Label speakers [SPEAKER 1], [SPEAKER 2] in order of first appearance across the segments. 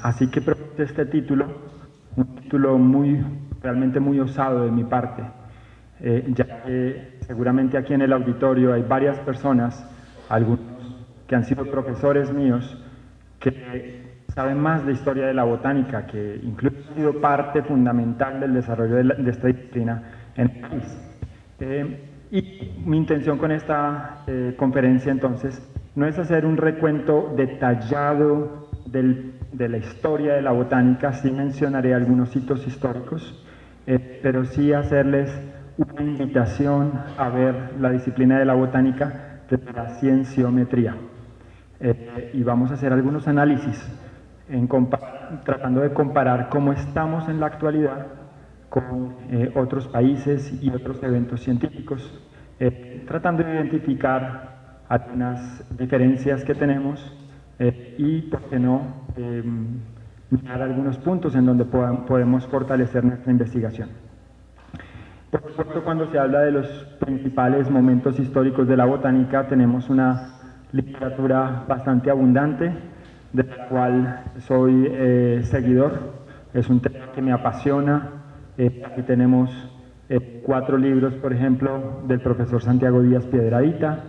[SPEAKER 1] Así que propuse este título, un título realmente muy osado de mi parte, ya que seguramente aquí en el auditorio hay varias personas, algunos que han sido profesores míos, que saben más de historia de la botánica, que incluso ha sido parte fundamental del desarrollo de esta disciplina en el país. Y mi intención con esta conferencia, entonces, no es hacer un recuento detallado de la historia de la botánica, sí mencionaré algunos hitos históricos, pero sí hacerles una invitación a ver la disciplina de la botánica desde la cienciometría. Y vamos a hacer algunos análisis tratando de comparar cómo estamos en la actualidad con otros países y otros eventos científicos, tratando de identificar algunas diferencias que tenemos y, por qué no, mirar algunos puntos en donde podemos fortalecer nuestra investigación. Por supuesto, cuando se habla de los principales momentos históricos de la botánica, tenemos una literatura bastante abundante, de la cual soy seguidor. Es un tema que me apasiona. Aquí tenemos 4 libros, por ejemplo, del profesor Santiago Díaz Piedradita,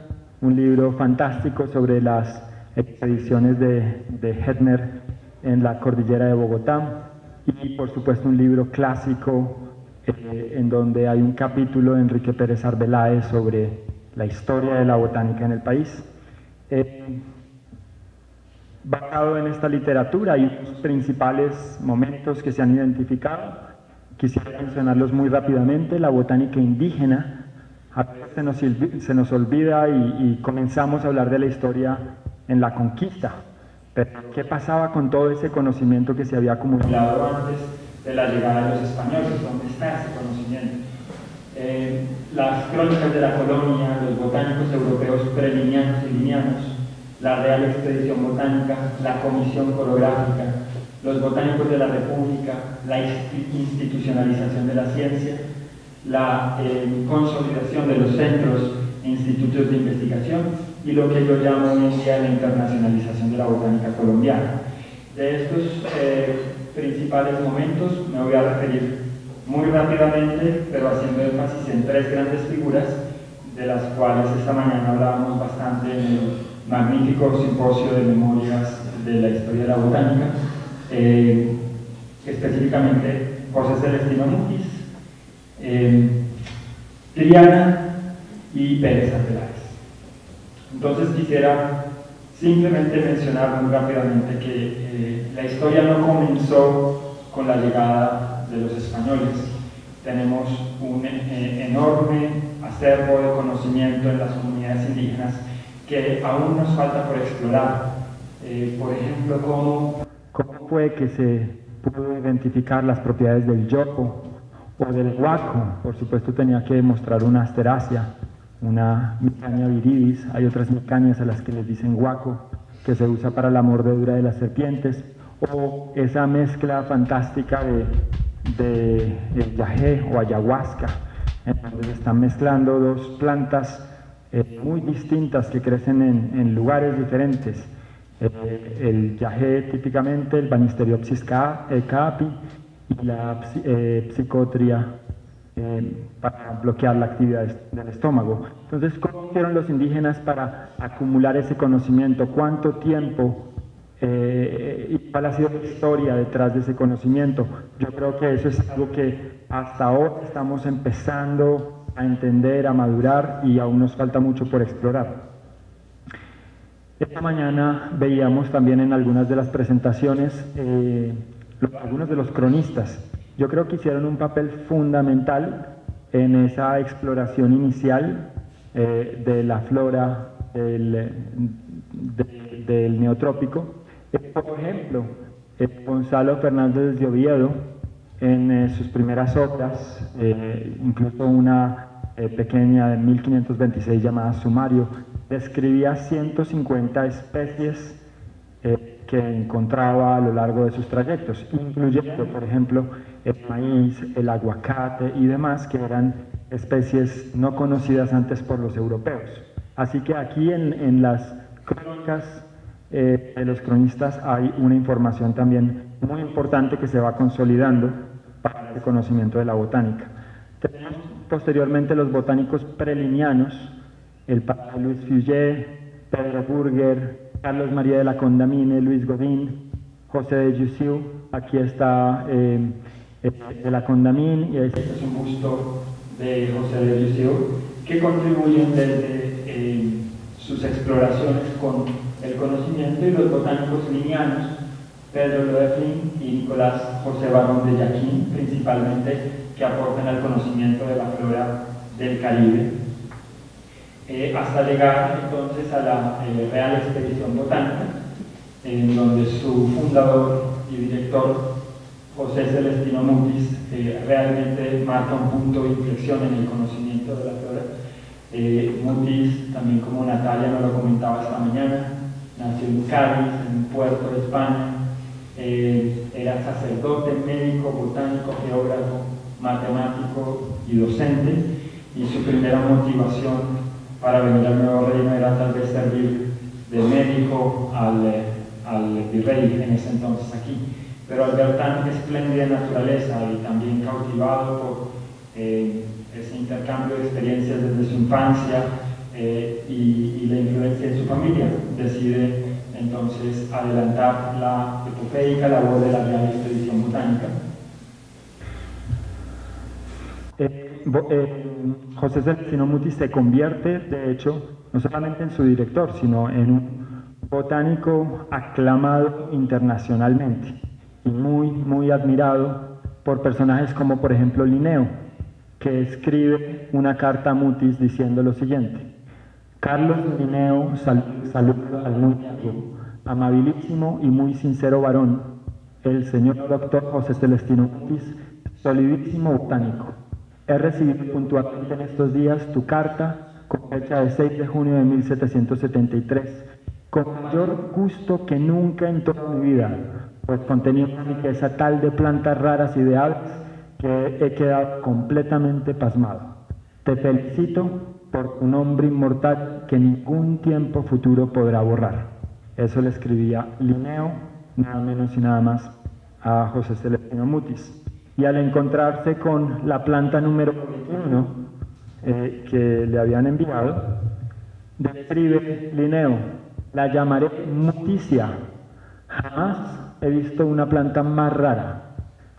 [SPEAKER 1] un libro fantástico sobre las expediciones de Hettner en la cordillera de Bogotá, y por supuesto un libro clásico en donde hay un capítulo de Enrique Pérez Arbeláez sobre la historia de la botánica en el país. Basado en esta literatura hay unos principales momentos que se han identificado. Quisiera mencionarlos muy rápidamente. La botánica indígena, a veces se nos olvida y comenzamos a hablar de la historia en la conquista. Pero ¿qué pasaba con todo ese conocimiento que se había acumulado antes de la llegada de los españoles? ¿Dónde está ese conocimiento? Las crónicas de la colonia, los botánicos europeos prelinianos y linianos, la Real Expedición Botánica, la Comisión Coreográfica, los botánicos de la República, la institucionalización de la ciencia, la consolidación de los centros e institutos de investigación y lo que yo llamo hoy en día la internacionalización de la botánica colombiana. De estos principales momentos me voy a referir muy rápidamente, pero haciendo énfasis en 3 grandes figuras, de las cuales esta mañana hablábamos bastante en el magnífico simposio de memorias de la historia de la botánica, específicamente José Celestino Mutis, Triana y Pérez Arbeláez. Entonces quisiera simplemente mencionar muy rápidamente que la historia no comenzó con la llegada de los españoles. Tenemos un enorme acervo de conocimiento en las comunidades indígenas que aún nos falta por explorar. Por ejemplo, ¿cómo fue que se pudo identificar las propiedades del yopo o del guaco? Por supuesto tenía que mostrar una asteracia, una Micania viridis. Hay otras micanias a las que les dicen guaco, que se usa para la mordedura de las serpientes, o esa mezcla fantástica de yagé o ayahuasca, en donde se están mezclando 2 plantas muy distintas que crecen en lugares diferentes. El yagé típicamente, el Banisteriopsis caapi, y la psicotria para bloquear la actividad del estómago. Entonces, ¿cómo hicieron los indígenas para acumular ese conocimiento? ¿Cuánto tiempo? ¿Y cuál ha sido la historia detrás de ese conocimiento? Yo creo que eso es algo que hasta ahora estamos empezando a entender, a madurar, y aún nos falta mucho por explorar. Esta mañana veíamos también en algunas de las presentaciones algunos de los cronistas. Yo creo que hicieron un papel fundamental en esa exploración inicial de la flora del neotrópico. Por ejemplo, Gonzalo Fernández de Oviedo, en sus primeras obras, incluso una pequeña de 1526 llamada Sumario, describía 150 especies que encontraba a lo largo de sus trayectos, incluyendo, por ejemplo, el maíz, el aguacate y demás, que eran especies no conocidas antes por los europeos. Así que aquí en las crónicas de los cronistas hay una información también muy importante que se va consolidando para el conocimiento de la botánica. Tenemos posteriormente los botánicos prelinianos, el padre Luis Fugger, Pedro Burger, Carlos María de la Condamine, Luis Godín, José de Jussieu. Aquí está de la Condamine, y este es un busto de José de Jussieu, que contribuyen desde sus exploraciones con el conocimiento, y los botánicos linianos, Pedro Loeflin y Nicolás José Barón de Jaquín, principalmente, que aportan al conocimiento de la flora del Caribe, hasta llegar entonces a la Real Expedición Botánica, en donde su fundador y director, José Celestino Mutis, realmente marca un punto de inflexión en el conocimiento de la flora. Mutis, también como Natalia nos lo comentaba esta mañana, nació en Cádiz, en un puerto de España, era sacerdote, médico, botánico, geógrafo, matemático y docente, y su primera motivación para venir al Nuevo Reino era tal vez servir de médico al virrey en ese entonces aquí. Pero al ver tan espléndida naturaleza y también cautivado por ese intercambio de experiencias desde su infancia y la influencia de su familia, decide entonces adelantar la epopeica labor de la Real Expedición Botánica. José Celestino Mutis se convierte, de hecho, no solamente en su director, sino en un botánico aclamado internacionalmente y muy admirado por personajes como, por ejemplo, Linneo, que escribe una carta a Mutis diciendo lo siguiente: Carlos Linneo saluda al muy amabilísimo y muy sincero varón, el señor doctor José Celestino Mutis, solidísimo botánico. He recibido puntualmente en estos días tu carta con fecha de 6 de junio de 1773, con mayor gusto que nunca en toda mi vida, pues contenía una riqueza tal de plantas raras y de aves que he quedado completamente pasmado. Te felicito por tu nombre inmortal que ningún tiempo futuro podrá borrar. Eso le escribía Linneo, nada menos y nada más, a José Celestino Mutis. Y al encontrarse con la planta número 21 que le habían enviado, describe Linneo: la llamaré Muticia. Jamás he visto una planta más rara.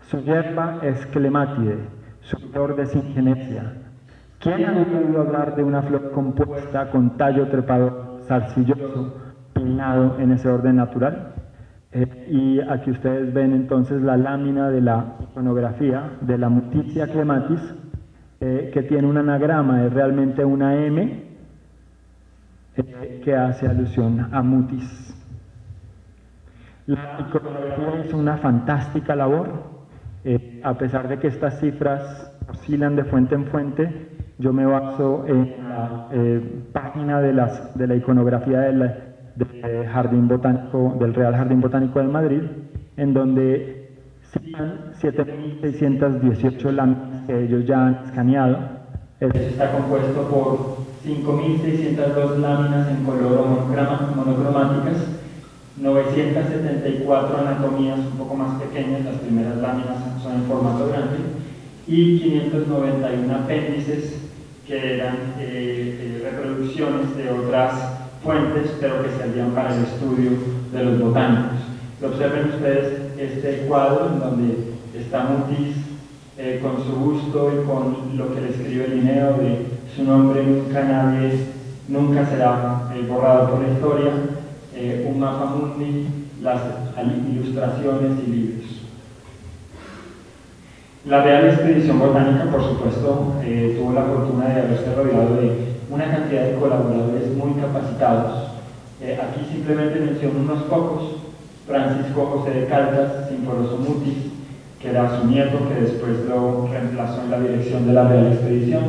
[SPEAKER 1] Su hierba es clematide, su flor desingenesia. ¿Quién ha oído hablar de una flor compuesta con tallo trepador, zarcilloso, pinnado en ese orden natural? Y aquí ustedes ven entonces la lámina de la iconografía de la Muticia clematis, que tiene un anagrama, es realmente una M, que hace alusión a Mutis. La iconografía hizo una fantástica labor, a pesar de que estas cifras oscilan de fuente en fuente. Yo me baso en la página de la iconografía del Jardín Botánico, del Real Jardín Botánico de Madrid, en donde citan 7.618 láminas que ellos ya han escaneado. Está compuesto por 5.602 láminas en color monocromáticas, 974 anatomías un poco más pequeñas, las primeras láminas son en formato grande, y 591 apéndices que eran reproducciones de otras fuentes, pero que servían para el estudio de los botánicos. Observen ustedes este cuadro en donde está Mutis con su busto y con lo que le escribe Linneo de su nombre nunca será borrado por la historia, un mapa mundi, las ilustraciones y libros. La Real Expedición Botánica, por supuesto, tuvo la fortuna de haberse rodeado de una cantidad de colaboradores muy capacitados. Aquí simplemente menciono unos pocos: Francisco José de Caldas, Sinforoso Mutis, que era su nieto, que después lo reemplazó en la dirección de la Real Expedición;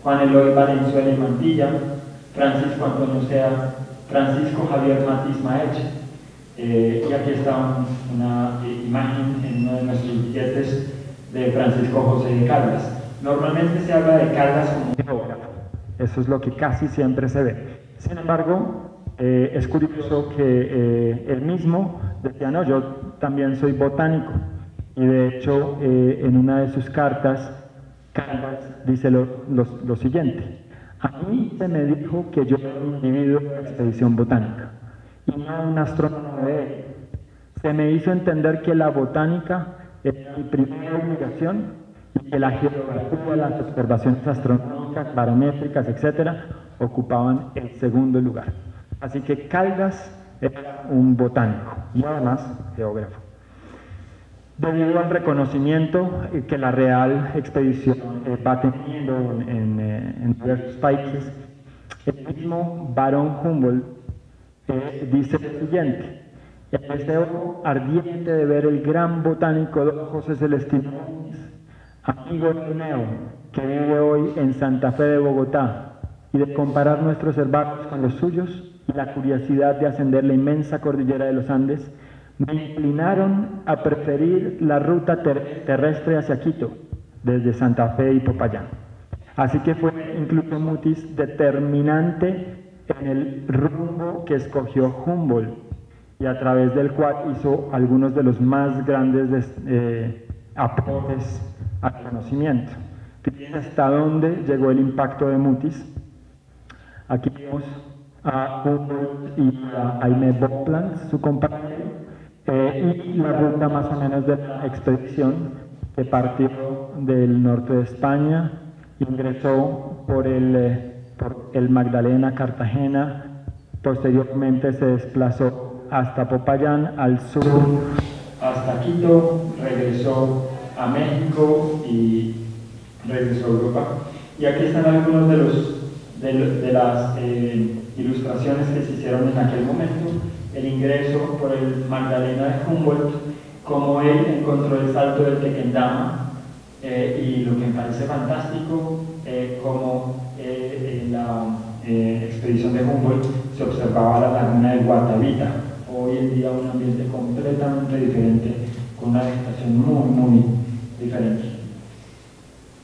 [SPEAKER 1] Juan Eloy Valenzuela y Mantilla, Francisco Antonio Sea, Francisco Javier Matiz Maech, y aquí está una imagen en uno de nuestros billetes de Francisco José de Caldas. Normalmente se habla de Caldas como geógrafo, eso es lo que casi siempre se ve. Sin embargo, es curioso que él mismo decía, no, yo también soy botánico. Y de hecho, en una de sus cartas, Caldas dice lo siguiente: a mí se me dijo que yo era un individuo de expedición botánica y no un astrónomo de él. Se me hizo entender que la botánica era mi primera obligación y que la geografía, las observaciones astronómicas, barométricas, etcétera, ocupaban el segundo lugar. Así que Caldas era un botánico y además geógrafo. Debido al reconocimiento que la Real Expedición va teniendo en diversos países, el mismo Barón Humboldt dice lo siguiente: el deseo ardiente de ver el gran botánico don José Celestino Núñez, amigo de Neo, que vive hoy en Santa Fe de Bogotá, y de comparar nuestros herbatos con los suyos, y la curiosidad de ascender la inmensa cordillera de los Andes, me inclinaron a preferir la ruta terrestre hacia Quito, desde Santa Fe y Popayán. Así que fue incluso Mutis determinante en el rumbo que escogió Humboldt, y a través del cual hizo algunos de los más grandes aportes al conocimiento. Fíjense hasta dónde llegó el impacto de Mutis. Aquí vemos a Humboldt y a Jaime Boplanz, su compañero, y la ruta más o menos de la expedición, que partió del norte de España, ingresó por el Magdalena, Cartagena, posteriormente se desplazó hasta Popayán, al sur, hasta Quito, regresó a México y regresó a Europa. Y aquí están algunos de las ilustraciones que se hicieron en aquel momento. El ingreso por el Magdalena de Humboldt, como él encontró el salto del Tequendama, y lo que me parece fantástico, como en la expedición de Humboldt se observaba la laguna de Guatavita, hoy en día un ambiente completamente diferente, con una vegetación muy diferente.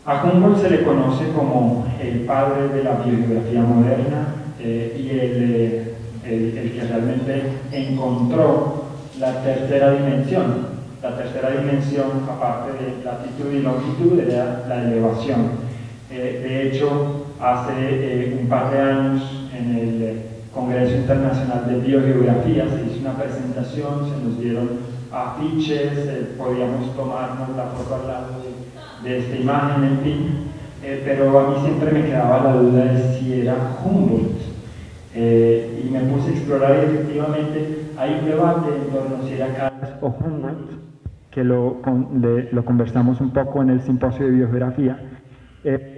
[SPEAKER 1] A Humboldt se le conoce como el padre de la biogeografía moderna, y el que realmente encontró la tercera dimensión. La tercera dimensión, aparte de latitud y longitud, era la elevación. De hecho, hace un par de años, en el Congreso Internacional de Biogeografía, se hizo una presentación, se nos dieron afiches, podíamos tomarnos la foto al lado de esta imagen, en fin, pero a mí siempre me quedaba la duda de si era Humboldt. Y me puse a explorar y efectivamente hay un debate en torno a si era Caldas o Humboldt, que lo conversamos un poco en el simposio de biogeografía.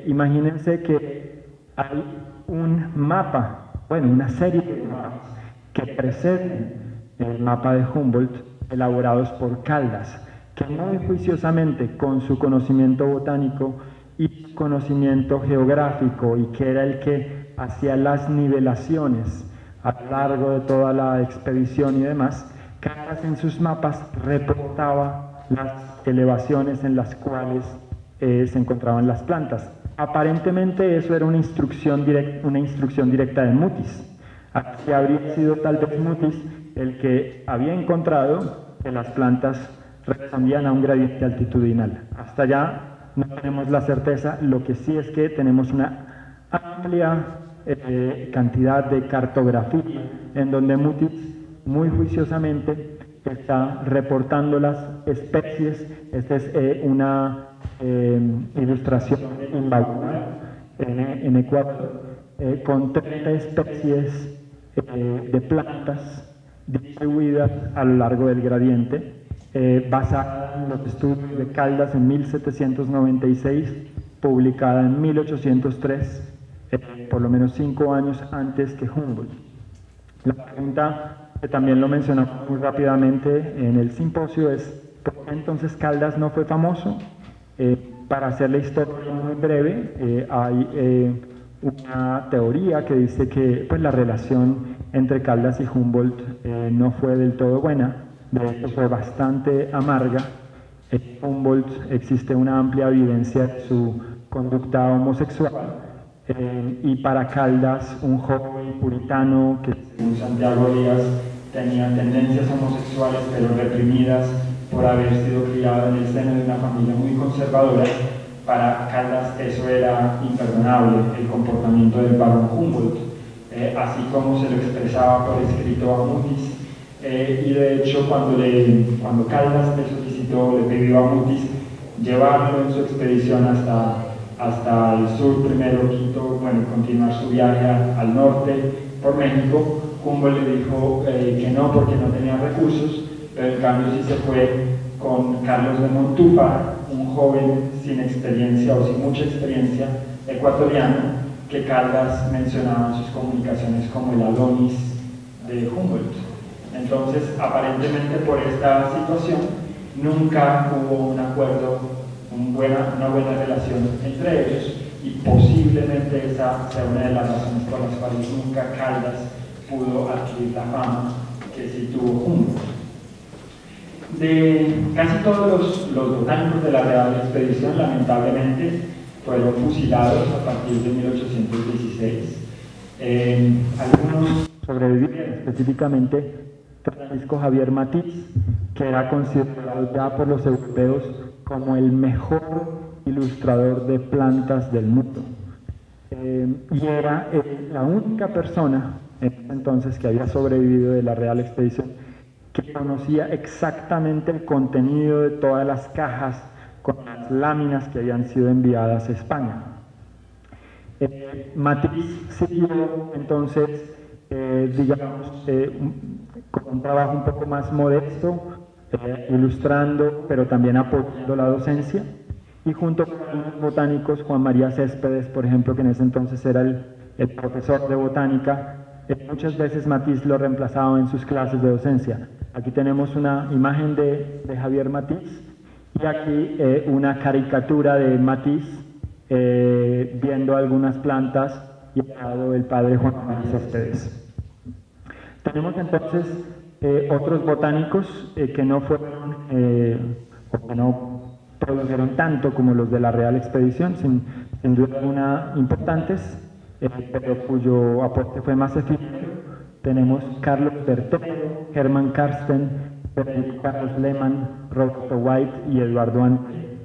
[SPEAKER 1] Imagínense que hay un mapa, bueno, una serie de mapas que preceden el mapa de Humboldt, elaborados por Caldas, que muy juiciosamente, con su conocimiento botánico y conocimiento geográfico, y que era el que hacía las nivelaciones a lo largo de toda la expedición y demás, Caldas en sus mapas reportaba las elevaciones en las cuales se encontraban las plantas. Aparentemente eso era una instrucción directa de Mutis, que habría sido tal vez Mutis el que había encontrado que las plantas respondían a un gradiente altitudinal. Hasta allá no tenemos la certeza, lo que sí es que tenemos una amplia cantidad de cartografía en donde Mutis muy juiciosamente está reportando las especies. Esta es una ilustración en Ecuador, con 30 especies de plantas distribuidas a lo largo del gradiente, basada en los estudios de Caldas en 1796, publicada en 1803, por lo menos 5 años antes que Humboldt. La pregunta, que también lo mencionamos muy rápidamente en el simposio, es ¿por qué entonces Caldas no fue famoso? Para hacer la historia muy breve, hay una teoría que dice que pues, la relación entre Caldas y Humboldt no fue del todo buena, de hecho fue bastante amarga. Humboldt existe una amplia evidencia de su conducta homosexual, y para Caldas, un joven puritano que según Santiago Díaz, tenía tendencias homosexuales pero reprimidas por haber sido criado en el seno de una familia muy conservadora. Para Caldas eso era imperdonable, el comportamiento del barón Humboldt, así como se lo expresaba por escrito a Mutis. Y de hecho cuando Caldas le solicitó, le pidió a Mutis llevarlo en su expedición hasta el sur, primero Quito, bueno, continuar su viaje al norte por México, Humboldt le dijo que no, porque no tenía recursos, pero en cambio sí se fue con Carlos de Montúfar, un joven sin experiencia o sin mucha experiencia ecuatoriano, que Caldas mencionaba en sus comunicaciones como el Adonis de Humboldt. Entonces, aparentemente por esta situación, nunca hubo un acuerdo, una buena relación entre ellos, y posiblemente esa sea una de las razones por las cuales nunca Caldas pudo adquirir la fama que sí tuvo Humboldt. De casi todos los botánicos de la Real Expedición, lamentablemente, fueron fusilados a partir de 1816. Algunos sobrevivieron, específicamente Francisco Javier Matiz, que era considerado ya por los europeos como el mejor ilustrador de plantas del mundo. Y era la única persona en ese entonces que había sobrevivido de la Real Expedición que conocía exactamente el contenido de todas las cajas con las láminas que habían sido enviadas a España. Matiz siguió entonces, digamos, con un trabajo un poco más modesto, ilustrando, pero también apoyando la docencia, y junto con algunos botánicos, Juan María Céspedes, por ejemplo, que en ese entonces era el profesor de botánica, muchas veces Matiz lo reemplazaba en sus clases de docencia. Aquí tenemos una imagen de Javier Matiz y aquí una caricatura de Matiz viendo algunas plantas y al lado el padre Juan María Céspedes. Tenemos entonces otros botánicos que no fueron o que no produjeron tanto como los de la Real Expedición, sin duda alguna importantes, pero cuyo aporte fue más efímero. Tenemos Carlos Bertero, Hermann Karsten, Carlos Lehmann, Roberto White y Eduardo André.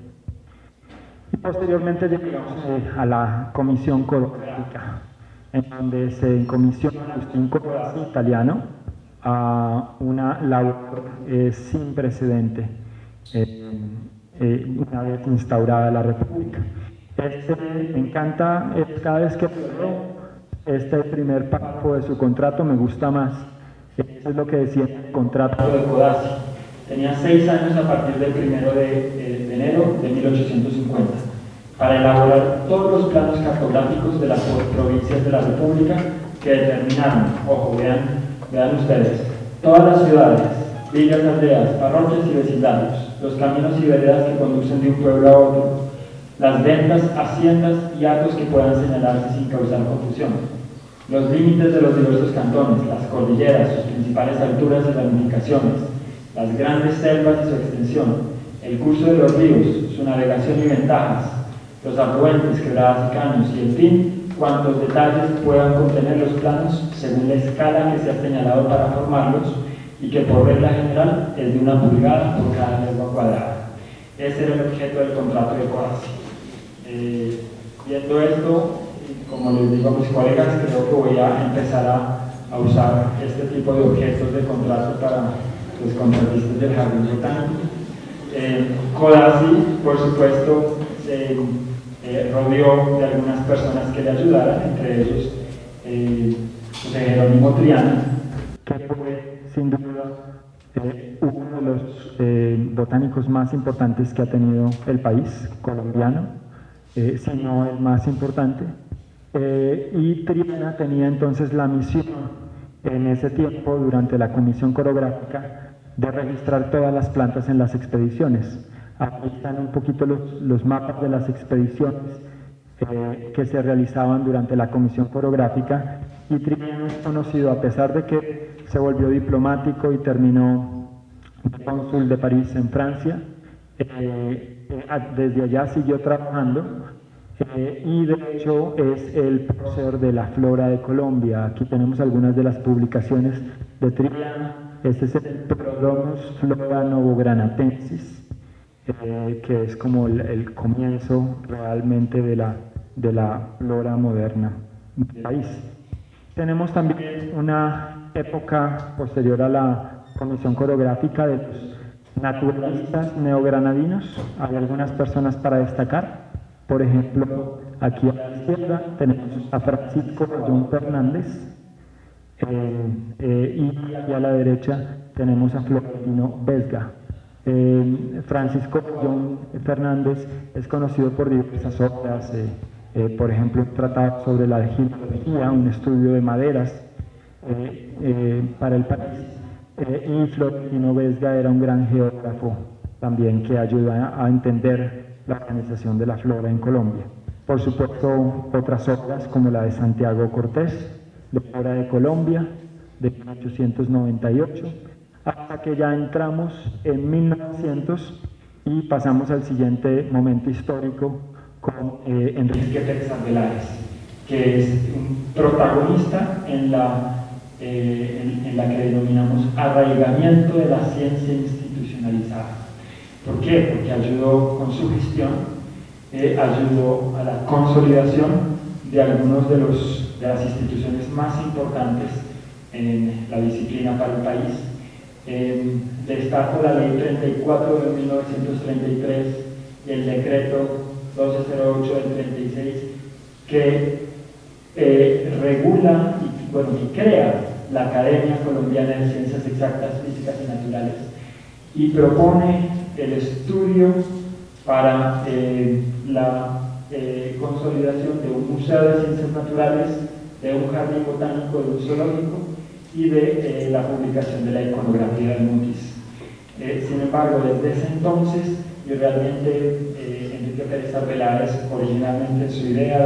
[SPEAKER 1] Y posteriormente llegamos a la comisión coreográfica, en donde se encomisiona a Agustín Corazzi, italiano, a una labor sin precedente una vez instaurada la República. Me encanta cada vez que leo este primer párrafo de su contrato, me gusta más. Eso es lo que decía el contrato de Codazzi. Tenía 6 años a partir del 1 de enero de 1850 para elaborar todos los planos cartográficos de las provincias de la República que determinaron, ojo, vean ustedes, todas las ciudades, villas, aldeas, parroquias y vecindarios, los caminos y veredas que conducen de un pueblo a otro, las ventas, haciendas y actos que puedan señalarse sin causar confusión, los límites de los diversos cantones, las cordilleras, sus principales alturas y ramificaciones, las grandes selvas y su extensión, el curso de los ríos, su navegación y ventajas, los afluentes, quebradas y caños, y en fin, cuantos detalles puedan contener los planos según la escala que se ha señalado para formarlos y que por regla general es de 1 pulgada por cada legua cuadrada. Ese era el objeto del contrato de Codazzi. Viendo esto, como les digo a mis colegas, creo que voy a empezar a usar este tipo de objetos de contrato para los contratistas del jardín botánico. Codazzi, por supuesto, se rodeó de algunas personas que le ayudaran, entre ellos José Jerónimo Triana, que fue sin duda uno de los botánicos más importantes que ha tenido el país colombiano, si no el más importante. Y Triana tenía entonces la misión en ese tiempo, durante la comisión coreográfica, de registrar todas las plantas en las expediciones. Aquí están un poquito los mapas de las expediciones que se realizaban durante la comisión coreográfica, y Triana es conocido, a pesar de que se volvió diplomático y terminó cónsul de París en Francia, desde allá siguió trabajando y de hecho es el prócer de la flora de Colombia. Aquí tenemos algunas de las publicaciones de Triana. Este es el Prodromus flora novogranatensis, que es como el comienzo realmente de la flora moderna del país. Tenemos también una época posterior a la Comisión Coreográfica de los naturalistas neogranadinos. Hay algunas personas para destacar. Por ejemplo, aquí a la izquierda tenemos a Francisco Bayón Fernández, y aquí a la derecha tenemos a Florentino Vesga. Francisco Bayón Fernández es conocido por diversas obras, por ejemplo, un tratado sobre la geología, un estudio de maderas para el país, y Florentino Vesga era un gran geógrafo también que ayuda a entender la organización de la flora en Colombia. Por supuesto, otras obras como la de Santiago Cortés, de Flora de Colombia, de 1898, hasta que ya entramos en 1900 y pasamos al siguiente momento histórico con Enrique Pérez Arbeláez, que es un protagonista en la que denominamos arraigamiento de la ciencia institucionalizada. ¿Por qué? Porque ayudó con su gestión, ayudó a la consolidación de algunos de las instituciones más importantes en la disciplina para el país. Destaco la Ley 34 de 1933 y el Decreto 1208 del 36, que regula y crea la Academia Colombiana de Ciencias Exactas, Físicas y Naturales, y propone el estudio para la consolidación de un museo de ciencias naturales, de un jardín botánico, de un zoológico y de la publicación de la iconografía del Mutis. Sin embargo, desde ese entonces, y realmente Enrique Pérez Arbeláez, originalmente su idea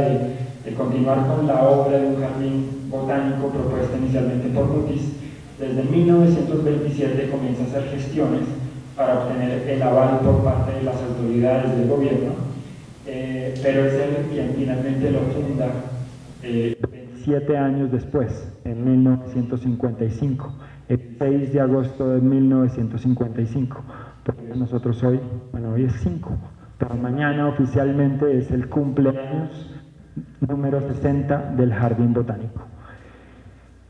[SPEAKER 1] de continuar con la obra de un jardín botánico propuesta inicialmente por Mutis, desde 1927 comienza a hacer gestiones para obtener el aval por parte de las autoridades del gobierno, pero es él quien finalmente lo funda 27 años después, en 1955, el 6 de agosto de 1955. Porque nosotros hoy es 5, pero mañana oficialmente es el cumpleaños número 60 del Jardín Botánico.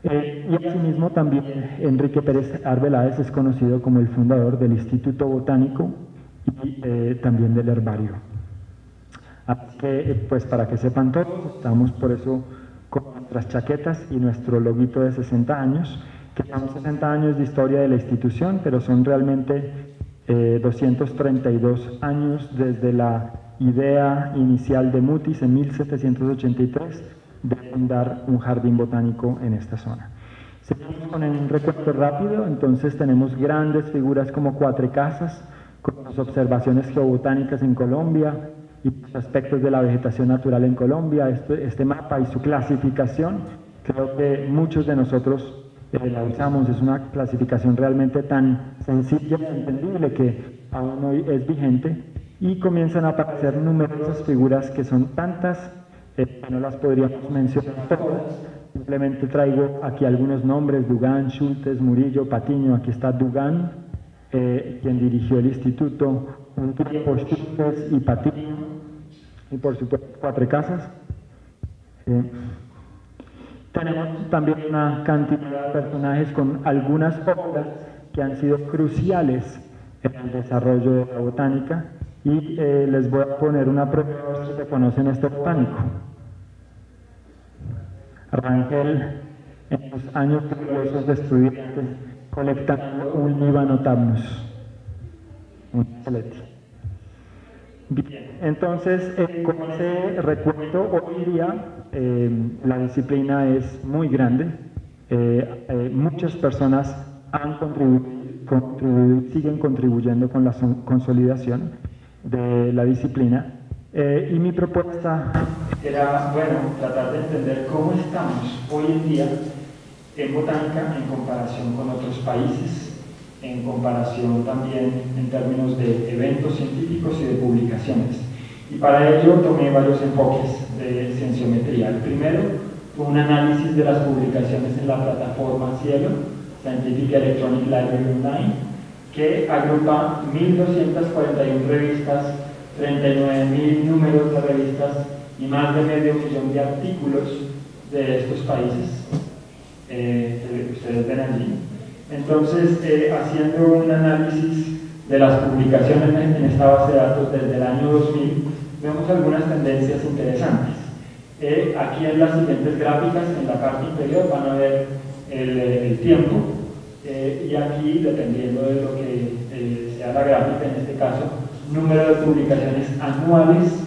[SPEAKER 1] Y asimismo también Enrique Pérez Arbeláez es conocido como el fundador del Instituto Botánico y también del Herbario. Así que, pues para que sepan todos, estamos por eso con nuestras chaquetas y nuestro loguito de 60 años, que son 60 años de historia de la institución, pero son realmente 232 años desde la idea inicial de Mutis en 1783 de fundar un jardín botánico en esta zona. Seguimos con un recuento rápido. Entonces tenemos grandes figuras como Cuatro Casas, con sus observaciones geobotánicas en Colombia y los aspectos de la vegetación natural en Colombia. Este mapa y su clasificación, creo que muchos de nosotros la usamos. Es una clasificación realmente tan sencilla y entendible que aún hoy es vigente, y comienzan a aparecer numerosas figuras que son tantas que no las podríamos mencionar todas. Simplemente traigo aquí algunos nombres: Dugán, Schultes, Murillo, Patiño. Aquí está Dugán, quien dirigió el instituto un tiempo, Schultes y Patiño, y por supuesto Cuatro Casas. Tenemos también una cantidad de personajes con algunas obras que han sido cruciales en el desarrollo de la botánica, y les voy a poner una prueba si reconocen este botánico. Rangel, en los años gloriosos de estudiantes, colectando un Libanotamnus, un esqueleto. Bien, entonces, con ese recuento, hoy día la disciplina es muy grande. Muchas personas han contribuido y siguen contribuyendo con la consolidación de la disciplina. Y mi propuesta era, tratar de entender cómo estamos hoy en día en botánica en comparación con otros países, en comparación también en términos de eventos científicos y de publicaciones. Y para ello tomé varios enfoques de cienciometría. El primero fue un análisis de las publicaciones en la plataforma Cielo, Scientific Electronic Library Online, que agrupa 1.241 revistas, 39.000 números de revistas y más de medio millón de artículos de estos países que ustedes ven allí. Entonces, haciendo un análisis de las publicaciones en esta base de datos desde el año 2000, vemos algunas tendencias interesantes. Aquí en las siguientes gráficas, en la parte inferior, van a ver el tiempo, y aquí, dependiendo de lo que sea la gráfica, en este caso, número de publicaciones anuales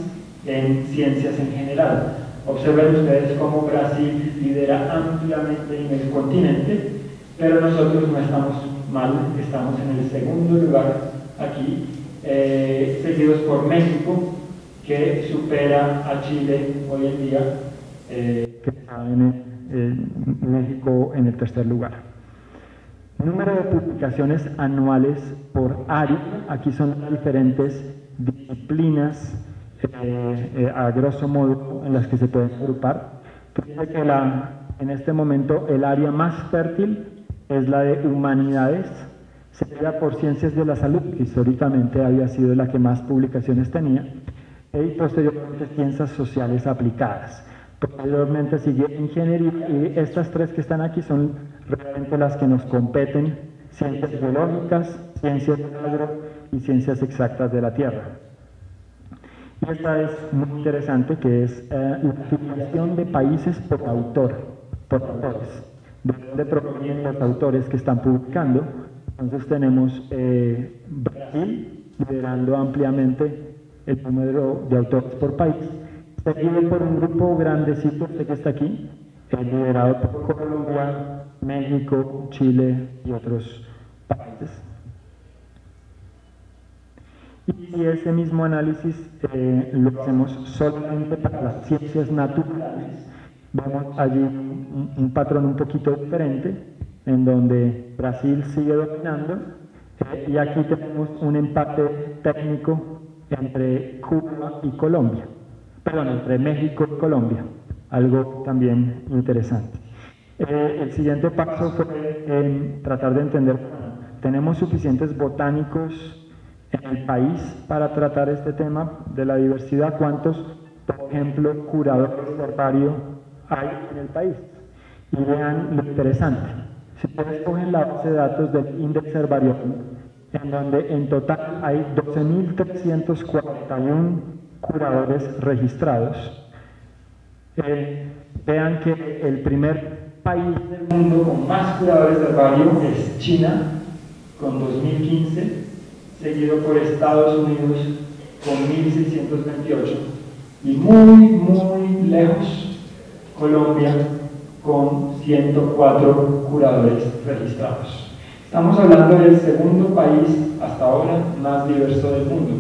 [SPEAKER 1] en ciencias en general. Observen ustedes cómo Brasil lidera ampliamente en el continente, pero nosotros no estamos mal, estamos en el segundo lugar aquí, seguidos por México, que supera a Chile hoy en día, que está en México en el tercer lugar. Número de publicaciones anuales por área, aquí son las diferentes disciplinas, a grosso modo, en las que se pueden agrupar. Fíjense que en este momento el área más fértil es la de humanidades, seguida por ciencias de la salud, que históricamente había sido la que más publicaciones tenía, y posteriormente ciencias sociales aplicadas. Posteriormente sigue ingeniería, y estas tres que están aquí son realmente las que nos competen: ciencias biológicas, ciencias del agro y ciencias exactas de la Tierra. Y esta es muy interesante, que es la afiliación de países por autores, de dónde provienen los autores que están publicando. Entonces tenemos Brasil liderando ampliamente el número de autores por país, seguido por un grupo grandecito, este que está aquí, liderado por Colombia, México, Chile y otros países. Y ese mismo análisis lo hacemos solamente para las ciencias naturales. Vemos allí un patrón un poquito diferente, en donde Brasil sigue dominando, y aquí tenemos un empate técnico entre Cuba y Colombia, perdón, entre México y Colombia, algo también interesante. El siguiente paso fue tratar de entender, ¿tenemos suficientes botánicos en el país para tratar este tema de la diversidad? ¿Cuántos, por ejemplo, curadores de herbario hay en el país? Y vean lo interesante. Si ustedes cogen la base de datos del Index Herbarium, en donde en total hay 12.341 curadores registrados, vean que el primer país del mundo con más curadores de herbario es China, con 2015, seguido por Estados Unidos con 1.628, y muy lejos Colombia con 104 curadores registrados. Estamos hablando del segundo país hasta ahora más diverso del mundo,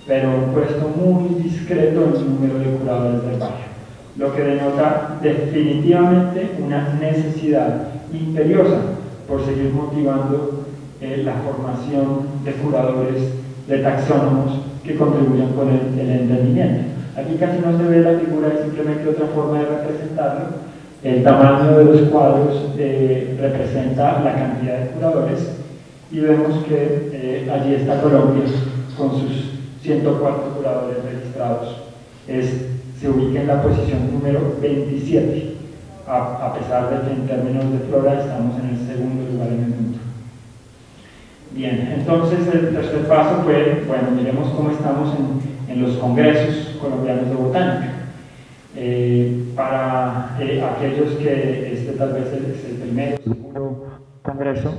[SPEAKER 1] pero un puesto muy discreto en su número de curadores de herbario, lo que denota definitivamente una necesidad imperiosa por seguir motivando la formación de curadores, de taxónomos que contribuyan con el entendimiento. Aquí casi no se ve la figura, es simplemente otra forma de representarlo. El tamaño de los cuadros representa la cantidad de curadores, y vemos que allí está Colombia con sus 104 curadores registrados. Se ubica en la posición número 27, a pesar de que en términos de flora estamos en el segundo lugar en el mundo. Bien, entonces el tercer paso fue, bueno, miremos cómo estamos en los congresos colombianos de botánica. Para aquellos que este tal vez es el primer congreso,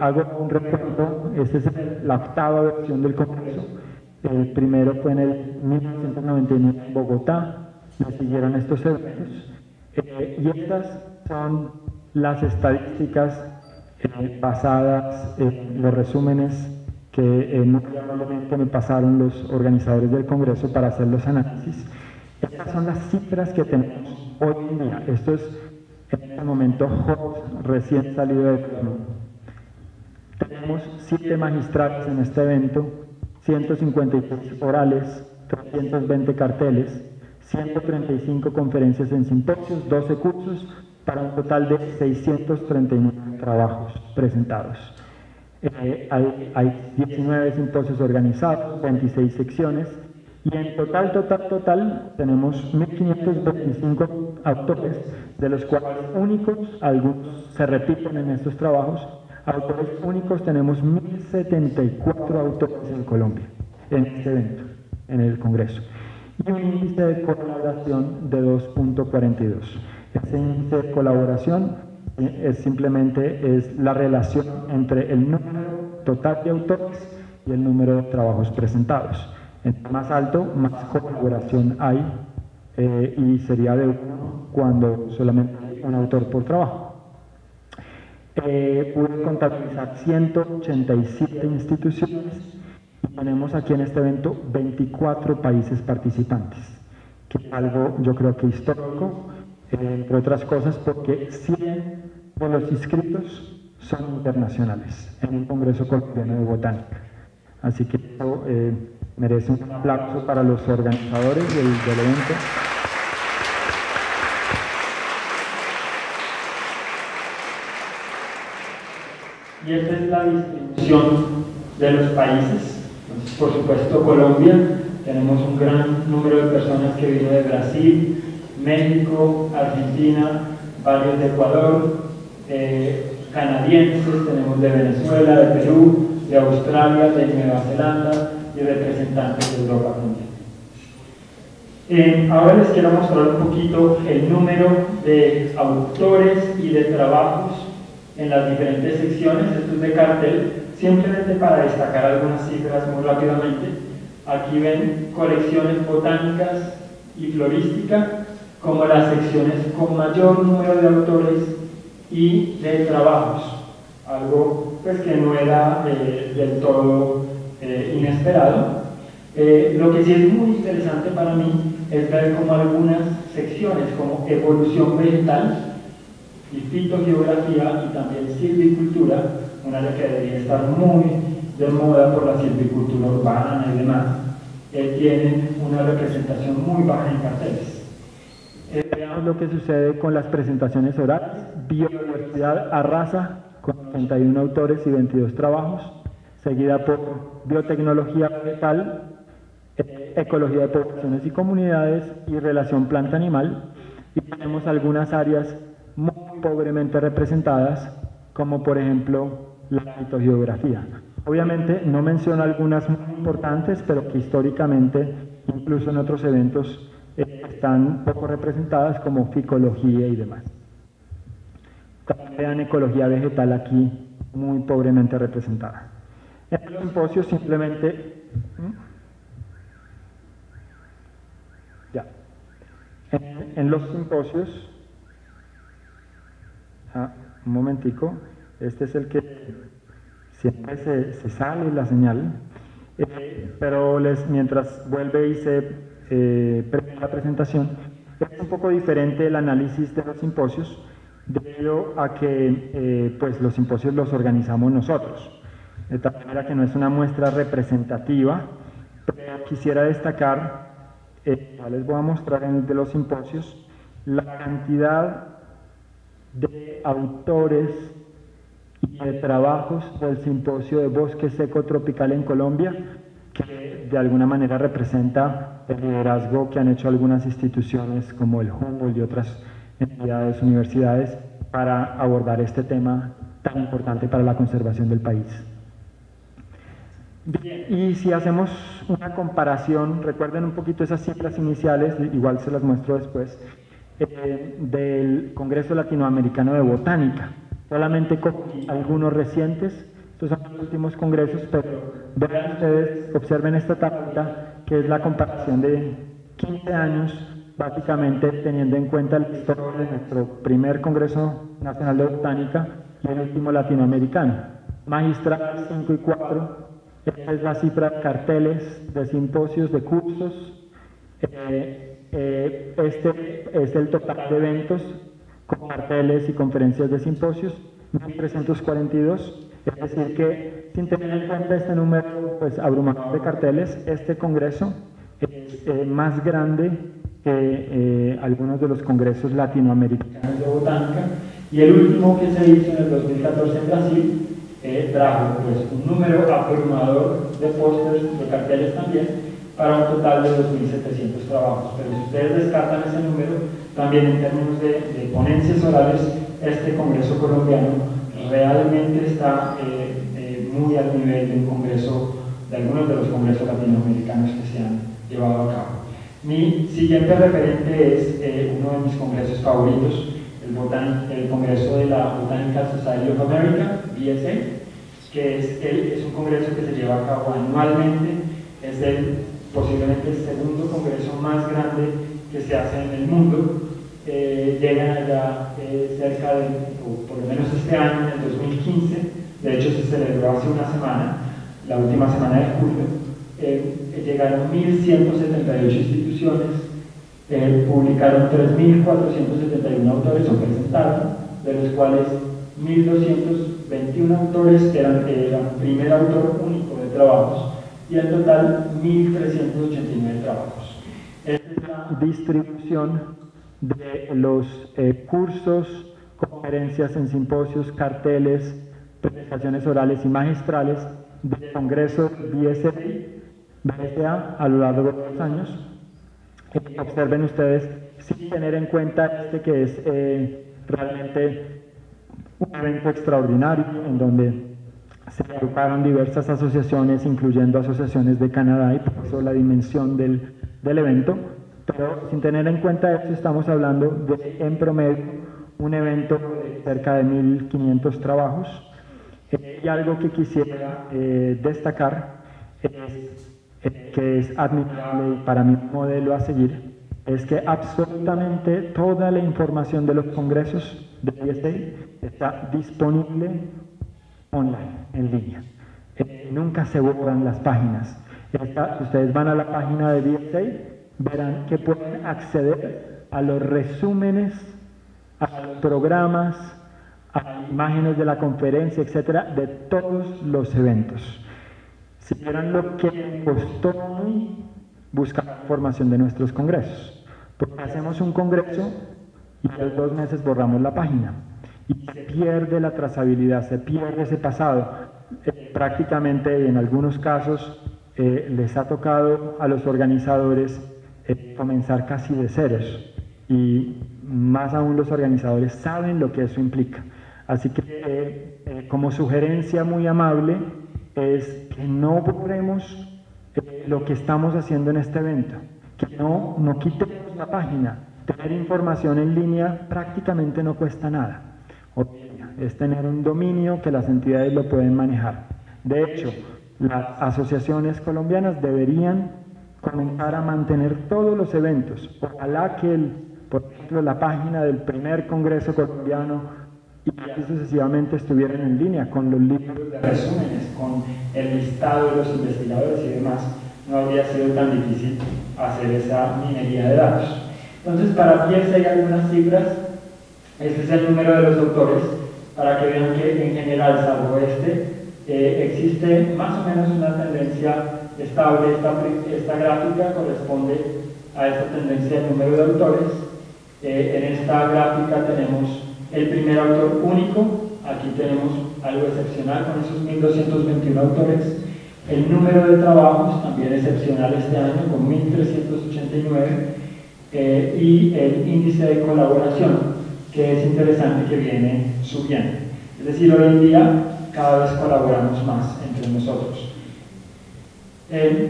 [SPEAKER 1] hago un recuento. Esta es la octava versión del congreso. El primero fue en el 1999 en Bogotá, le siguieron estos eventos, y estas son las estadísticas basadas en los resúmenes que muy amablemente me pasaron los organizadores del congreso para hacer los análisis. Estas son las cifras que tenemos hoy en día. Esto es en este momento recién salido del horno. Tenemos 7 magistrados en este evento, 156 orales, 320 carteles, 135 conferencias en simposios, 12 cursos, para un total de 639 trabajos presentados. Hay 19 simposios organizados, 26 secciones, y en total tenemos 1.525 autores, de los cuales únicos, algunos se repiten en estos trabajos. Autores únicos tenemos 1.074 autores en Colombia, en este evento, en el Congreso, y un índice de colaboración de 2.42. Ese índice de colaboración es la relación entre el número total de autores y el número de trabajos presentados. Entre más alto, más colaboración hay, y sería de uno cuando solamente hay un autor por trabajo. Pude contabilizar 187 instituciones y tenemos aquí en este evento 24 países participantes, que es algo yo creo que histórico, entre otras cosas porque 100 de los inscritos son internacionales en un Congreso Colombiano de Botánica. Así que esto merece un aplauso para los organizadores del evento. Y esta es la distribución de los países. Entonces, por supuesto, Colombia, tenemos un gran número de personas que vienen de Brasil, México, Argentina, varios de Ecuador, canadienses, tenemos de Venezuela, de Perú, de Australia, de Nueva Zelanda y representantes de Europa también. Ahora les quiero mostrar un poquito el número de autores y de trabajos en las diferentes secciones. Esto es de cartel, simplemente para destacar algunas cifras muy rápidamente. Aquí ven colecciones botánicas y florística como las secciones con mayor número de autores y de trabajos, algo pues que no era del todo inesperado. Lo que sí es muy interesante para mí es ver como algunas secciones como evolución vegetal y fitogeografía y también silvicultura, una área que debería estar muy de moda por la silvicultura urbana y demás, tienen una representación muy baja en carteles. Veamos lo que sucede con las presentaciones orales. Biodiversidad arrasa con 31 autores y 22 trabajos, seguida por biotecnología vegetal, ecología de poblaciones y comunidades y relación planta-animal. Y tenemos algunas áreas muy pobremente representadas, como por ejemplo la fitogeografía. Obviamente no menciono algunas muy importantes, pero que históricamente, incluso en otros eventos, están poco representadas, como ficología y demás. También vean ecología vegetal aquí, muy pobremente representada. En los simposios simplemente... En los simposios... un momentico, este es el que siempre se sale la señal, pero mientras vuelve y se prepara la presentación, es un poco diferente el análisis de los simposios, debido a que pues los simposios los organizamos nosotros, de tal manera que no es una muestra representativa, pero quisiera destacar, ya les voy a mostrar en el de los simposios, la cantidad de autores y de trabajos del simposio de bosque seco tropical en Colombia, que de alguna manera representa el liderazgo que han hecho algunas instituciones como el Humboldt y otras entidades, universidades, para abordar este tema tan importante para la conservación del país. Bien, y si hacemos una comparación, recuerden un poquito esas cifras iniciales, igual se las muestro después, del Congreso Latinoamericano de Botánica. Solamente con algunos recientes, estos son los últimos congresos, pero vean ustedes, observen esta tabla, que es la comparación de 15 años, básicamente teniendo en cuenta la historia de nuestro primer Congreso Nacional de Botánica y el último latinoamericano. Magistrales 5 y 4, esta es la cifra de carteles, de simposios, de cursos. Este es el total de eventos con carteles y conferencias de simposios, 1.342, es decir que sin tener en cuenta este número pues abrumador de carteles, este congreso es más grande que algunos de los congresos latinoamericanos de botánica, y el último que se hizo en el 2014 en Brasil trajo pues, un número abrumador de pósters, de carteles también, para un total de 2.700 trabajos. Pero si ustedes descartan ese número, también en términos de ponencias orales, este Congreso colombiano realmente está muy al nivel de un congreso, de algunos de los congresos latinoamericanos que se han llevado a cabo. Mi siguiente referente es uno de mis congresos favoritos, el Congreso de la Botanical Society of America, BSA, que es un congreso que se lleva a cabo anualmente, es posiblemente el segundo congreso más grande que se hace en el mundo. Llegan allá cerca de, o por lo menos este año, en el 2015, de hecho se celebró hace una semana, la última semana de julio, llegaron 1.178 instituciones, publicaron 3.471 autores o presentaron, de los cuales 1.221 autores eran primer autor único de trabajos, y en total 1.389 trabajos. Esta es la distribución de los cursos, conferencias en simposios, carteles, presentaciones orales y magistrales del Congreso BSA a lo largo de los años. Observen ustedes, sin tener en cuenta que es realmente un evento extraordinario en donde se agruparon diversas asociaciones, incluyendo asociaciones de Canadá, y por eso la dimensión del evento, pero sin tener en cuenta esto estamos hablando de, en promedio, un evento de cerca de 1.500 trabajos. Y algo que quisiera destacar que es admirable y para mí un modelo a seguir, es que absolutamente toda la información de los congresos de BSA está disponible online, en línea. Nunca se borran las páginas. Si ustedes van a la página de BSA, verán que pueden acceder a los resúmenes, a los programas, a imágenes de la conferencia, etcétera, de todos los eventos. Si vieran lo que me costó a mí buscar información de nuestros congresos, porque hacemos un congreso y a los 2 meses borramos la página y se pierde la trazabilidad, se pierde ese pasado. Prácticamente en algunos casos les ha tocado a los organizadores comenzar casi de ceros, y más aún los organizadores saben lo que eso implica. Así que como sugerencia muy amable es que no borremos lo que estamos haciendo en este evento, que no quitemos la página. Tener información en línea prácticamente no cuesta nada. Es tener un dominio que las entidades lo pueden manejar. De hecho, las asociaciones colombianas deberían comenzar a mantener todos los eventos. Ojalá que, por ejemplo, la página del primer Congreso colombiano y así sucesivamente estuvieran en línea, con los libros de resúmenes, con el listado de los investigadores y demás. No habría sido tan difícil hacer esa minería de datos. Entonces, para BSA hay algunas cifras. Este es el número de los autores, para que vean que en general, salvo existe más o menos una tendencia estable. Esta gráfica corresponde a esta tendencia del número de autores. En esta gráfica tenemos el primer autor único. Aquí tenemos algo excepcional con esos 1.221 autores. El número de trabajos, también excepcional este año, con 1.389. Y el índice de colaboración, que es interesante, que viene subiendo. Es decir, hoy en día cada vez colaboramos más entre nosotros.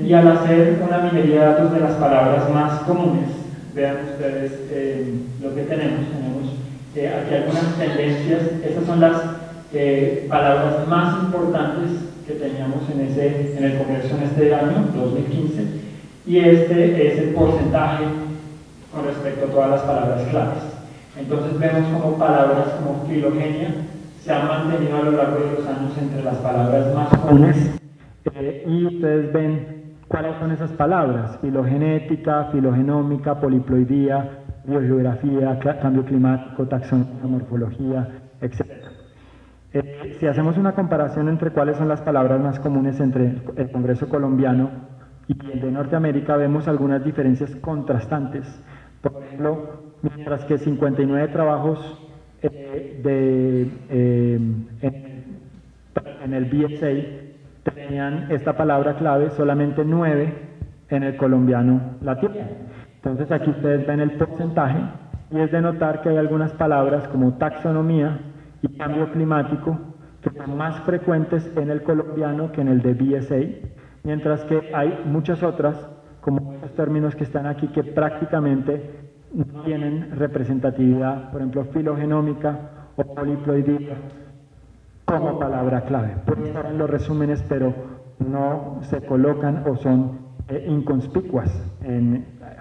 [SPEAKER 1] Y al hacer una minería de datos de las palabras más comunes, vean ustedes lo que tenemos aquí algunas tendencias. Estas son las palabras más importantes que teníamos en el Congreso en este año, 2015, y este es el porcentaje con respecto a todas las palabras claves. Entonces vemos como palabras como filogenia se han mantenido a lo largo de los años entre las palabras más comunes, y ustedes ven cuáles son esas palabras: filogenética, filogenómica, poliploidía, biogeografía, cambio climático, taxonomía, morfología, etc. Si hacemos una comparación entre cuáles son las palabras más comunes entre el Congreso colombiano y el de Norteamérica vemos algunas diferencias contrastantes. Por ejemplo, mientras que 59 trabajos en el BSA tenían esta palabra clave, solamente 9 en el colombiano latino. Entonces aquí ustedes ven el porcentaje y es de notar que hay algunas palabras como taxonomía y cambio climático que son más frecuentes en el colombiano que en el de BSA, mientras que hay muchas otras, como estos términos que están aquí, que prácticamente no tienen representatividad, por ejemplo, filogenómica o poliploidía, como palabra clave. Pueden estar en los resúmenes, pero no se colocan o son inconspicuas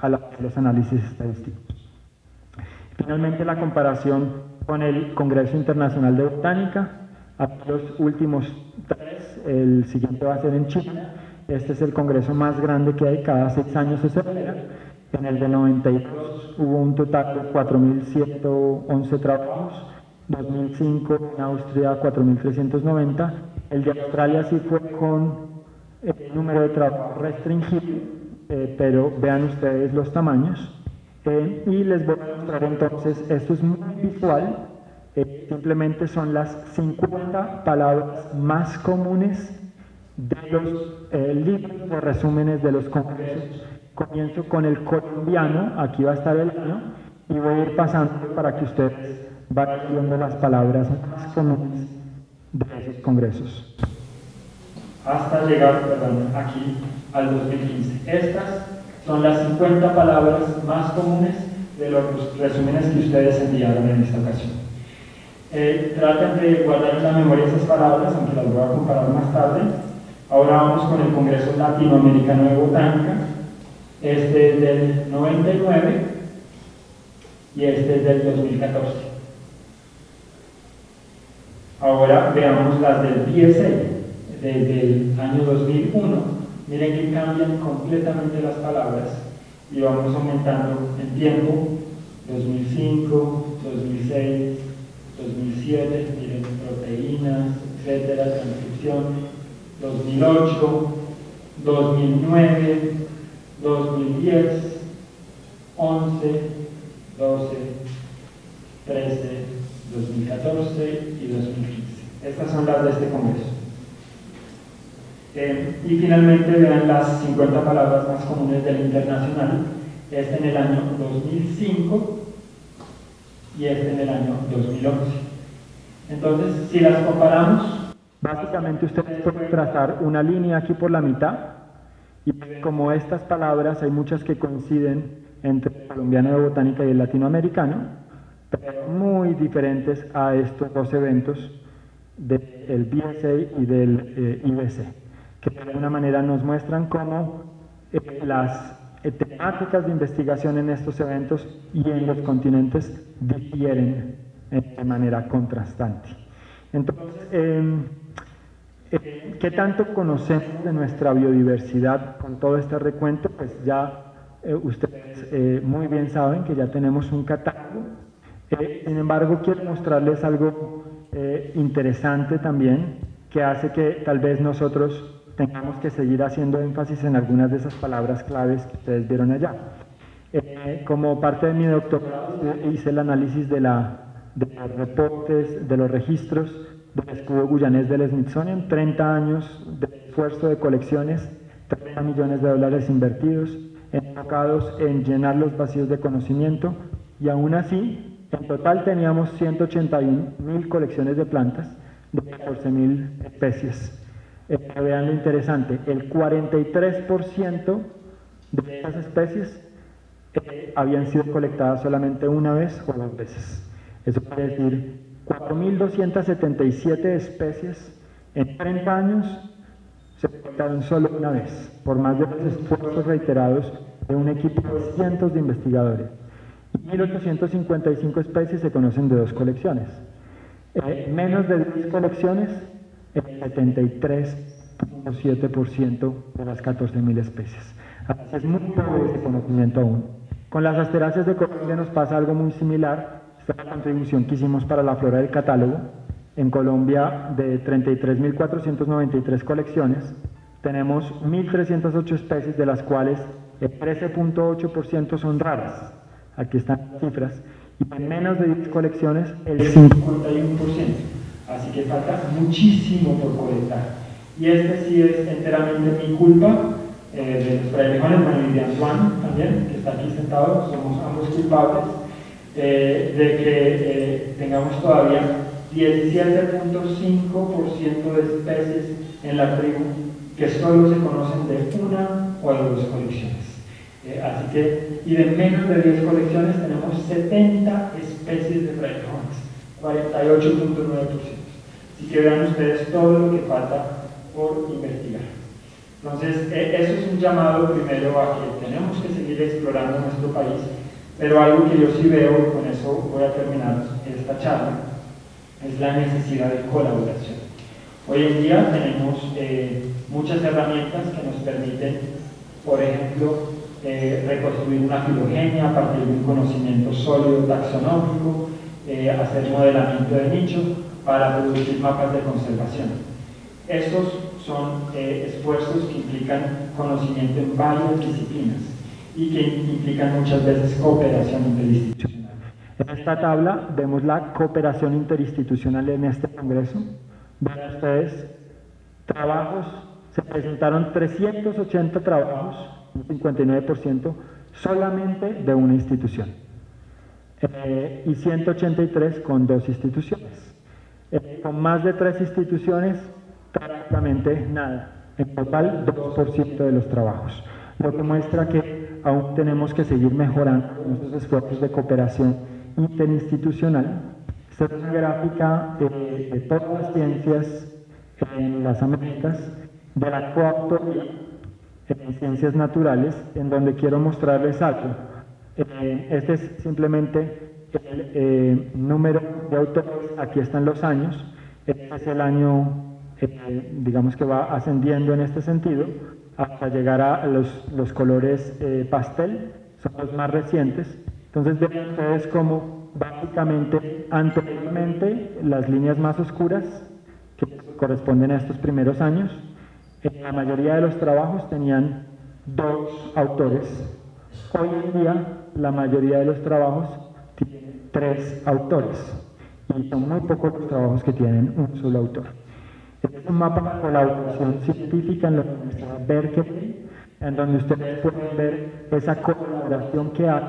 [SPEAKER 1] a los análisis estadísticos. Finalmente, la comparación con el Congreso Internacional de Botánica. A los últimos 3, el siguiente va a ser en Chile. Este es el congreso más grande que hay, cada 6 años se celebra. En el de 92 hubo un total de 4.111 trabajos, 2005 en Austria 4.390, el de Australia sí fue con el número de trabajos restringido, pero vean ustedes los tamaños. Y les voy a mostrar entonces, esto es muy visual, simplemente son las 50 palabras más comunes de los libros o resúmenes de los congresos. Comienzo con el colombiano, aquí va a estar el año, y voy a ir pasando para que ustedes vayan viendo las palabras más comunes de esos congresos. Hasta llegar, aquí al 2015. Estas son las 50 palabras más comunes de los resúmenes que ustedes enviaron en esta ocasión. Traten de guardar en la memoria esas palabras, aunque las voy a comparar más tarde. Ahora vamos con el Congreso Latinoamericano de Botánica. Este es del 99 y este es del 2014. Ahora veamos las del BSA, desde el año 2001. Miren que cambian completamente las palabras y vamos aumentando en tiempo. 2005, 2006, 2007, miren, proteínas, etcétera, transcripción. 2008, 2009, 2010, 11, 12, 13, 2014 y 2015. Estas son las de este congreso. Y finalmente vean las 50 palabras más comunes del internacional. Este en el año 2005 y este en el año 2011. Entonces, si las comparamos, básicamente ustedes pueden trazar una línea aquí por la mitad y como estas palabras hay muchas que coinciden entre el colombiano de botánica y el latinoamericano, pero muy diferentes a estos dos eventos del BSA y del IBC, que de alguna manera nos muestran cómo las temáticas de investigación en estos eventos y en los continentes difieren de manera contrastante. Entonces, ¿qué tanto conocemos de nuestra biodiversidad con todo este recuento? Pues ya ustedes muy bien saben que ya tenemos un catálogo. Sin embargo, quiero mostrarles algo interesante también, que hace que tal vez nosotros tengamos que seguir haciendo énfasis en algunas de esas palabras claves que ustedes vieron allá. Como parte de mi doctorado hice el análisis de los reportes, de los registros del escudo guyanés del Smithsonian, 30 años de esfuerzo de colecciones, 30 millones de dólares invertidos, enfocados en llenar los vacíos de conocimiento, y aún así, en total teníamos 181.000 colecciones de plantas de 14.000 especies. Vean lo interesante, el 43% de estas especies habían sido colectadas solamente una vez o 2 veces. Eso quiere decir 4.277 especies en 30 años se colectaron solo una vez, por más de los esfuerzos reiterados de un equipo de cientos de investigadores. 1.855 especies se conocen de 2 colecciones. Menos de 10 colecciones, el 73.7% de las 14.000 especies. Así es muy pobre ese conocimiento aún. Con las asteráceas de Colombia nos pasa algo muy similar. Esta es la contribución que hicimos para la flora del catálogo. En Colombia, de 33.493 colecciones, tenemos 1.308 especies, de las cuales el 13.8% son raras. Aquí están las cifras. Y en menos de 10 colecciones, el 51%. Así que falta muchísimo por colectar. Y este sí es enteramente mi culpa, de los frailejones, bueno, y de Antoine también, que está aquí sentado, somos ambos culpables, de que tengamos todavía 17.5% de especies en la tribu que solo se conocen de una o de dos colecciones. Así que, y de menos de 10 colecciones tenemos 70 especies de frailejones, 48.9%. Así que vean ustedes todo lo que falta por investigar. Entonces, eso es un llamado primero a que tenemos que seguir explorando nuestro país, pero algo que yo sí veo, y con eso voy a terminar esta charla, es la necesidad de colaboración. Hoy en día tenemos muchas herramientas que nos permiten, por ejemplo, reconstruir una filogenia a partir de un conocimiento sólido taxonómico, hacer modelamiento de nicho para producir mapas de conservación. Estos son esfuerzos que implican conocimiento en varias disciplinas y que implican muchas veces cooperación interinstitucional. En esta tabla vemos la cooperación interinstitucional en este congreso. Vean ustedes, trabajos, se presentaron 380 trabajos, un 59%, solamente de una institución, y 183 con dos instituciones. Con más de 3 instituciones, prácticamente nada, en total 2% de los trabajos, lo que muestra que aún tenemos que seguir mejorando nuestros esfuerzos de cooperación interinstitucional. Esta es una gráfica de todas las ciencias en las Américas, de la coautoría en ciencias naturales, en donde quiero mostrarles algo. Este es simplemente el número de autores, aquí están los años, este es el año, digamos que va ascendiendo en este sentido, hasta llegar a los colores pastel, son los más recientes. Entonces ven ustedes cómo básicamente anteriormente las líneas más oscuras, que corresponden a estos primeros años, la mayoría de los trabajos tenían 2 autores. Hoy en día la mayoría de los trabajos tienen 3 autores y son muy pocos los trabajos que tienen un solo autor. Este es un mapa de colaboración científica en la Universidad de Berkeley, en donde ustedes pueden ver esa colaboración que hay,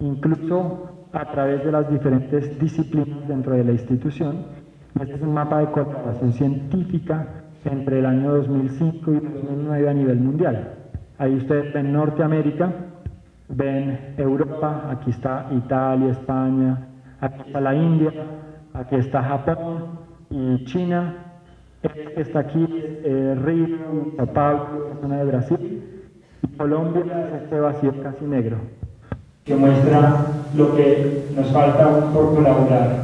[SPEAKER 1] incluso a través de las diferentes disciplinas dentro de la institución. Este es un mapa de colaboración científica entre el año 2005 y 2009 a nivel mundial. Ahí ustedes ven Norteamérica, ven Europa, aquí está Italia, España, aquí está la India, aquí está Japón y China. Este que está aquí es Río, Sao Paulo, la zona de Brasil, y Colombia es este vacío casi negro, que muestra lo que nos falta aún por colaborar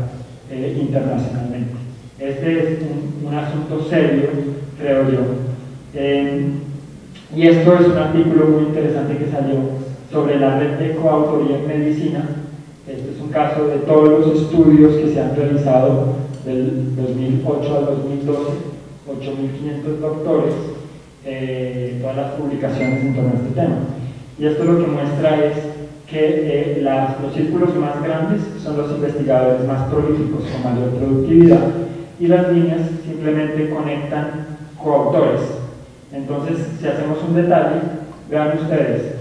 [SPEAKER 1] internacionalmente. Este es un asunto serio, creo yo. Y esto es un artículo muy interesante que salió sobre la red de coautoría en medicina. Este es un caso de todos los estudios que se han realizado del 2008 al 2012, 8.500 doctores, todas las publicaciones en torno a este tema. Y esto lo que muestra es que los círculos más grandes son los investigadores más prolíficos, con mayor productividad, y las líneas simplemente conectan coautores. Entonces, si hacemos un detalle, vean ustedes,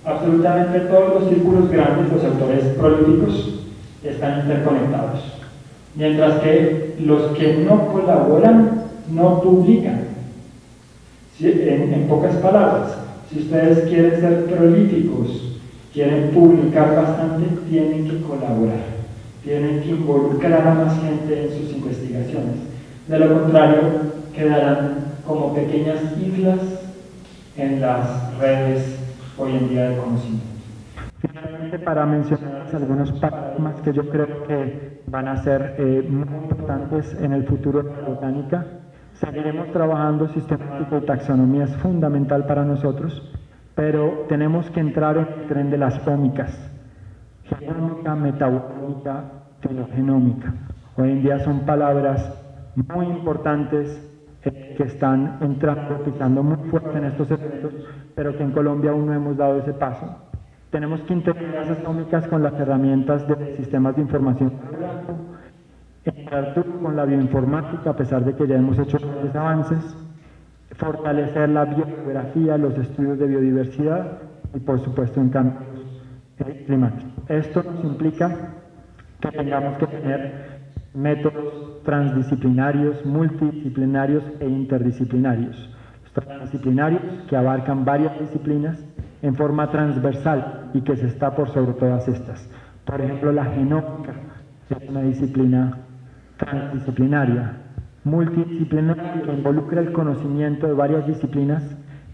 [SPEAKER 1] absolutamente todos los círculos grandes, los autores prolíficos, están interconectados, mientras que los que no colaboran no publican. ¿Sí? En pocas palabras, si ustedes quieren ser prolíficos, quieren publicar bastante, tienen que colaborar, tienen que involucrar a más gente en sus investigaciones. De lo contrario, quedarán como pequeñas islas en las redes hoy en día de conocimiento. Finalmente, para mencionar algunos paradigmas que yo creo que van a ser muy importantes en el futuro de la botánica, seguiremos trabajando sistemática y taxonomía es fundamental para nosotros, pero tenemos que entrar en el tren de las ómicas, genómica, metabolómica, filogenómica. Hoy en día son palabras muy importantes que están entrando, picando muy fuerte en estos eventos, pero que en Colombia aún no hemos dado ese paso. Tenemos que integrar las atómicas con las herramientas de sistemas de información, entrar con la bioinformática, a pesar de que ya hemos hecho grandes avances, fortalecer la biografía, los estudios de biodiversidad y, por supuesto, en cambios climáticos. Esto nos implica que tengamos que tener métodos transdisciplinarios, multidisciplinarios e interdisciplinarios. Los transdisciplinarios, que abarcan varias disciplinas en forma transversal y que se está por sobre todas estas. Por ejemplo, la genómica es una disciplina transdisciplinaria, multidisciplinaria, que involucra el conocimiento de varias disciplinas,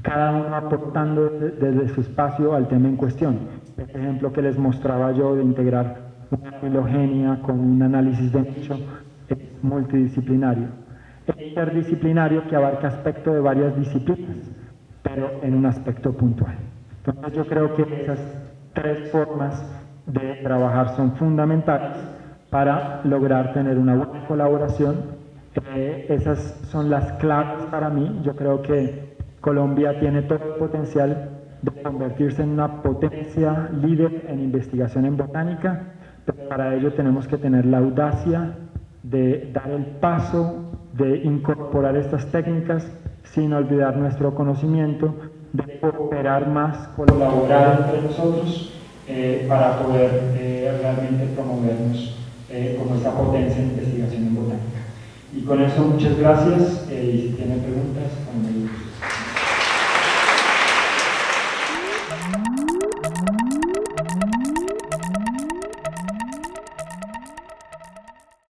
[SPEAKER 1] cada uno aportando desde su espacio al tema en cuestión. Este ejemplo que les mostraba yo de integrar una filogenia con un análisis de nicho es multidisciplinario. Es interdisciplinario, que abarca aspectos de varias disciplinas, pero en un aspecto puntual. Entonces yo creo que esas tres formas de trabajar son fundamentales para lograr tener una buena colaboración. Esas son las claves para mí. Yo creo que Colombia tiene todo el potencial de convertirse en una potencia líder en investigación en botánica, pero para ello tenemos que tener la audacia de dar el paso de incorporar estas técnicas sin olvidar nuestro conocimiento, de cooperar más, colaborar entre nosotros para poder realmente promovernos como esta potencia en investigación en botánica. Y con eso, muchas gracias, y si tienen preguntas, con el gusto.